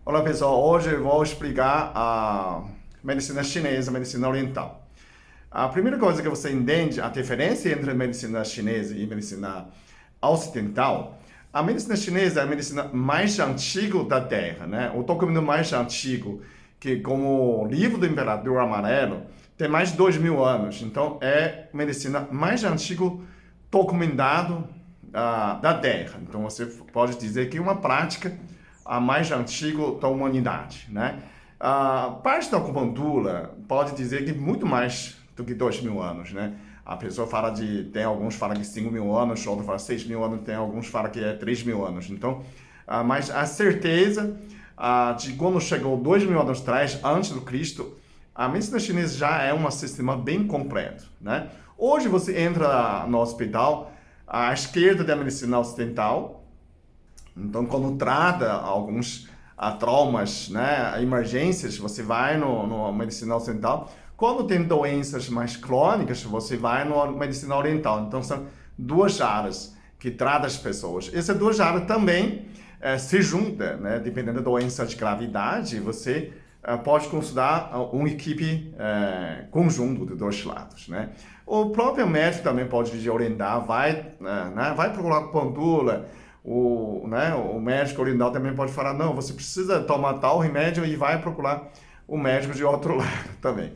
Olá pessoal, hoje eu vou explicar a medicina chinesa e a medicina oriental. A primeira coisa que você entende, a diferença entre a medicina chinesa e a medicina ocidental, a medicina chinesa é a medicina mais antiga da Terra, né? O documento mais antigo, que como o livro do Imperador Amarelo, tem mais de 2.000 anos. Então, é a medicina mais antiga documentado da Terra. Então, você pode dizer que é uma prática a mais antiga da humanidade, né? A parte da acupuntura pode dizer que muito mais do que 2.000 anos, né? A pessoa fala tem alguns falam que 5.000 anos, outros falam 6.000 anos, tem alguns falam que é 3.000 anos. Então, mas a certeza de quando chegou 2.000 anos atrás, antes do Cristo, a medicina chinesa já é um sistema bem completo, né? Hoje você entra no hospital, à esquerda da medicina ocidental. Então, quando trata alguns traumas, né, emergências, você vai no medicina ocidental. Quando tem doenças mais crônicas, você vai no medicina oriental. Então, são duas áreas que tratam as pessoas. Essas duas áreas também se juntam, né? Dependendo da doença de gravidade, você pode considerar uma equipe conjunto de dois lados, né? O próprio médico também pode orientar, vai procurar acupuntura. O médico oriental também pode falar, não, você precisa tomar tal remédio e vai procurar o médico de outro lado também.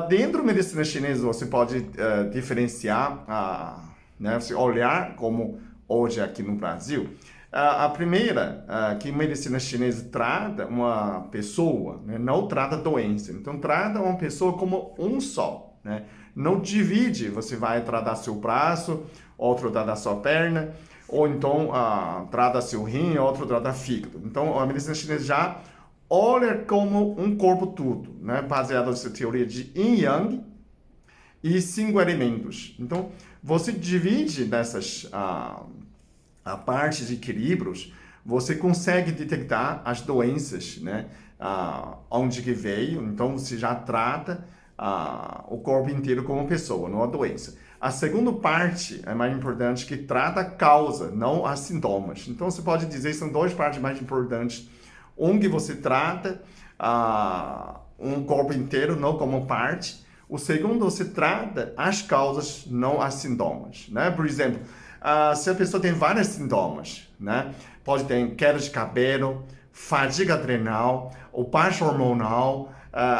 Dentro da medicina chinesa, você pode diferenciar, né, você olhar como hoje aqui no Brasil. A primeira, que a medicina chinesa trata uma pessoa, né, não trata doença. Então, trata uma pessoa como um só, né? Não divide, você vai tratar seu braço, outro trata sua perna, ou então trata seu rim, outro trata fígado. Então, a medicina chinesa já olha como um corpo todo, né? Baseado nessa teoria de Yin Yang e 5 elementos. Então, você divide nessas a parte de equilíbrios, você consegue detectar as doenças, né? Onde que veio, então você já trata o corpo inteiro como pessoa, não a doença. A segunda parte é mais importante, que trata a causa, não as sintomas. Então você pode dizer que são duas partes mais importantes. Um que você trata um corpo inteiro, não como parte. O segundo, você trata as causas, não as sintomas, né? Por exemplo, se a pessoa tem vários sintomas, né? Pode ter queda de cabelo, fadiga adrenal, o baixo hormonal,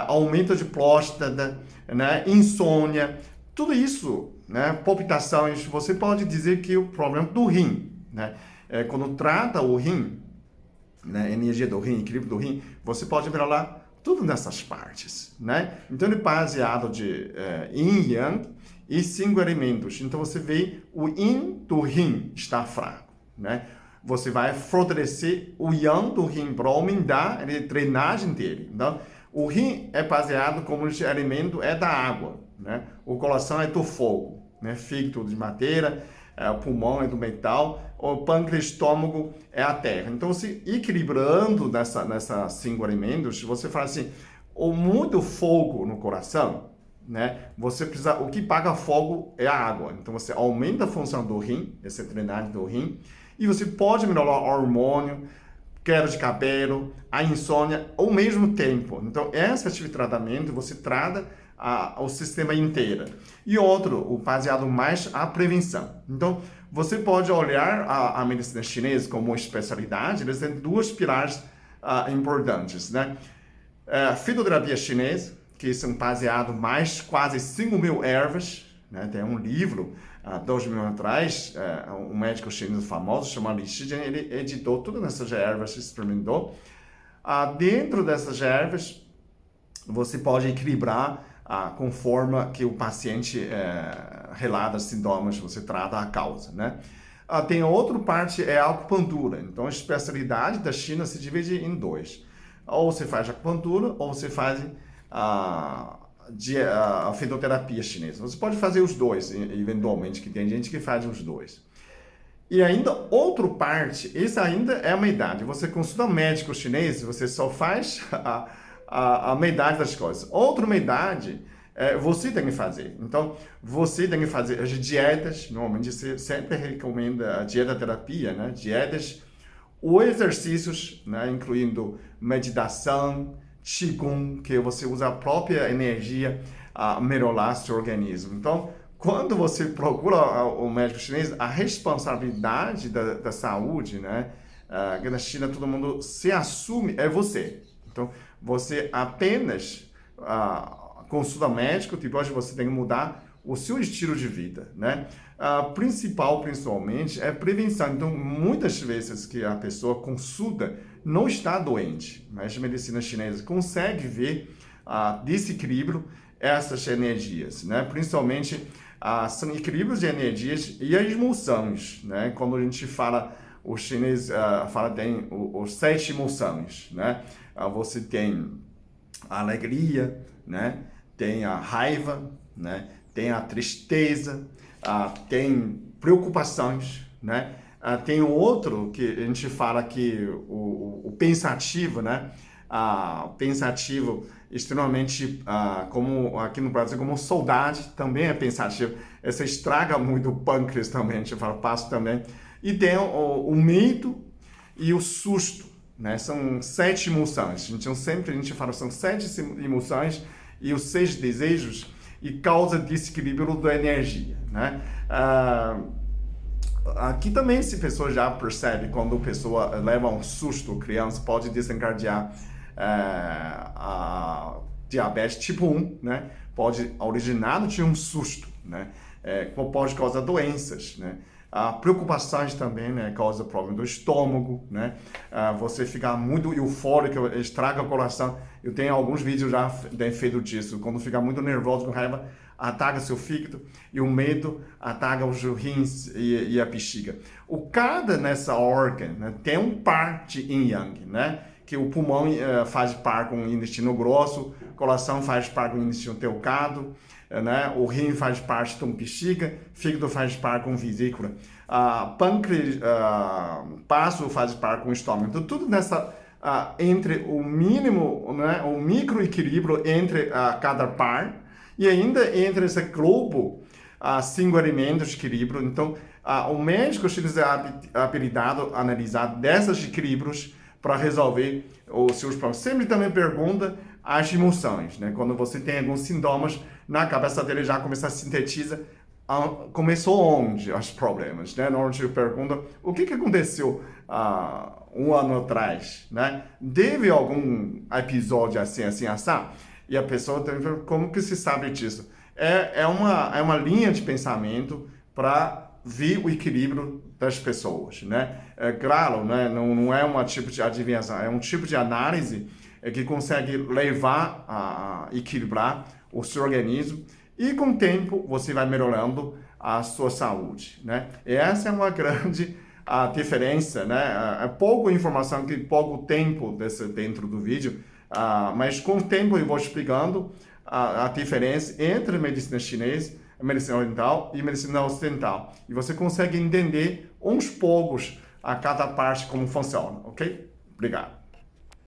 aumento de próstata, né? Insônia, tudo isso, né? Palpitações, você pode dizer que o problema do rim, né? Quando trata o rim, né? Energia do rim, equilíbrio do rim, você pode ver lá tudo nessas partes, né? Então, ele é baseado de Yin Yang e 5 elementos. Então, você vê o Yin do rim está fraco, né? Você vai fortalecer o Yang do rim para aumentar a drenagem dele. Então, o rim é baseado como esse elemento é da água, né? O coração é do fogo, né? Fígado de madeira, o pulmão é do metal, o pâncreas, estômago é a terra. Então, se equilibrando nessas 5 elementos, você fala assim, o muito fogo no coração, né? Você precisa, o que paga fogo é a água. Então, você aumenta a função do rim, essa drenagem do rim, e você pode melhorar o hormônio, queda de cabelo, a insônia, ao mesmo tempo. Então, esse tipo de tratamento, você trata o sistema inteiro. E outro, o baseado mais a prevenção. Então, você pode olhar a medicina chinesa como uma especialidade, eles têm duas pilares importantes, né? Fitoterapia chinesa, que são baseados mais quase 5.000 ervas, né? Tem um livro, 2.000 anos atrás, um médico chinês famoso, chamado Li Shijian, ele editou todas essas ervas, experimentou. Dentro dessas ervas, você pode equilibrar conforme que o paciente relata sintomas, você trata a causa, né? Tem outra parte, é a acupuntura. Então, a especialidade da China se divide em dois. Ou você faz acupuntura, ou você faz a fitoterapia chinesa. Você pode fazer os dois, eventualmente, que tem gente que faz os dois. E ainda outra parte, essa ainda é uma idade. Você consulta um médico chinês, você só faz a metade das coisas. Outra metade, você tem que fazer. Então, você tem que fazer as dietas. Normalmente, você sempre recomenda a dieta terapia, né? Dietas Os exercícios, né, incluindo meditação, Qigong, que você usa a própria energia a melhorar seu organismo. Então, quando você procura o médico chinês, a responsabilidade da saúde, né, que na China todo mundo se assume, é você. Então, você apenas consulta médico, depois você tem que mudar o seu estilo de vida, né? Principalmente, é prevenção. Então, muitas vezes que a pessoa consulta não está doente, mas a medicina chinesa consegue ver desequilíbrio essas energias, né? Principalmente, são equilíbrios de energias e as emoções, né? Quando a gente fala, o chinês fala tem os 7 emoções, né? Você tem a alegria, né? Tem a raiva, né? Tem a tristeza, tem preocupações, né? Tem o outro que a gente fala que o pensativo, né? Pensativo extremamente, como aqui no Brasil, como saudade, também é pensativo. Essa estraga muito o pâncreas também, a gente fala, passo também. E tem o medo e o susto, né? São 7 emoções. Então, sempre a gente fala, são 7 emoções e os 6 desejos e causa desequilíbrio da energia, né? Aqui também, se a pessoa já percebe, quando a pessoa leva um susto, criança pode desencadear a diabetes tipo 1, né? Pode originar de um susto, né? Pode causar doenças, né? Preocupações também, né? Causa problema do estômago, né? Você ficar muito eufórico, estraga o coração. Eu tenho alguns vídeos já feito disso. Quando fica muito nervoso, com raiva, ataca seu fígado, e o medo ataca os rins e a bexiga. Cada nessa órgão, né, tem um par de yin yang, né? Que o pulmão faz par com o intestino grosso, o coração faz par com o intestino delgado, né? O rim faz parte com bexiga, fígado faz par com vesícula, pâncreas, baço faz par com o estômago. Então, tudo nessa entre o mínimo, né, o micro equilíbrio entre cada par e ainda entre esse globo 5 elementos de equilíbrio. Então, o médico chinês é habilitado a analisar desses equilíbrios para resolver os seus problemas. Sempre também pergunta as emoções, né? Quando você tem alguns sintomas, na cabeça dele já começa a sintetizar começou onde os problemas, né? Normalmente pergunta o que aconteceu 1 ano atrás, né? Teve algum episódio assim, assim? E a pessoa tem que perguntar, como que se sabe disso? É uma linha de pensamento para ver o equilíbrio das pessoas, né? É claro, né? Não é um tipo de adivinhação, é um tipo de análise que consegue levar a equilibrar o seu organismo e com o tempo você vai melhorando a sua saúde, né? E essa é uma grande diferença, né? É pouca informação, que pouco tempo dentro do vídeo, mas com o tempo eu vou explicando a diferença entre a medicina chinesa, a medicina oriental e a medicina ocidental. E você consegue entender uns poucos a cada parte como funciona, ok? Obrigado.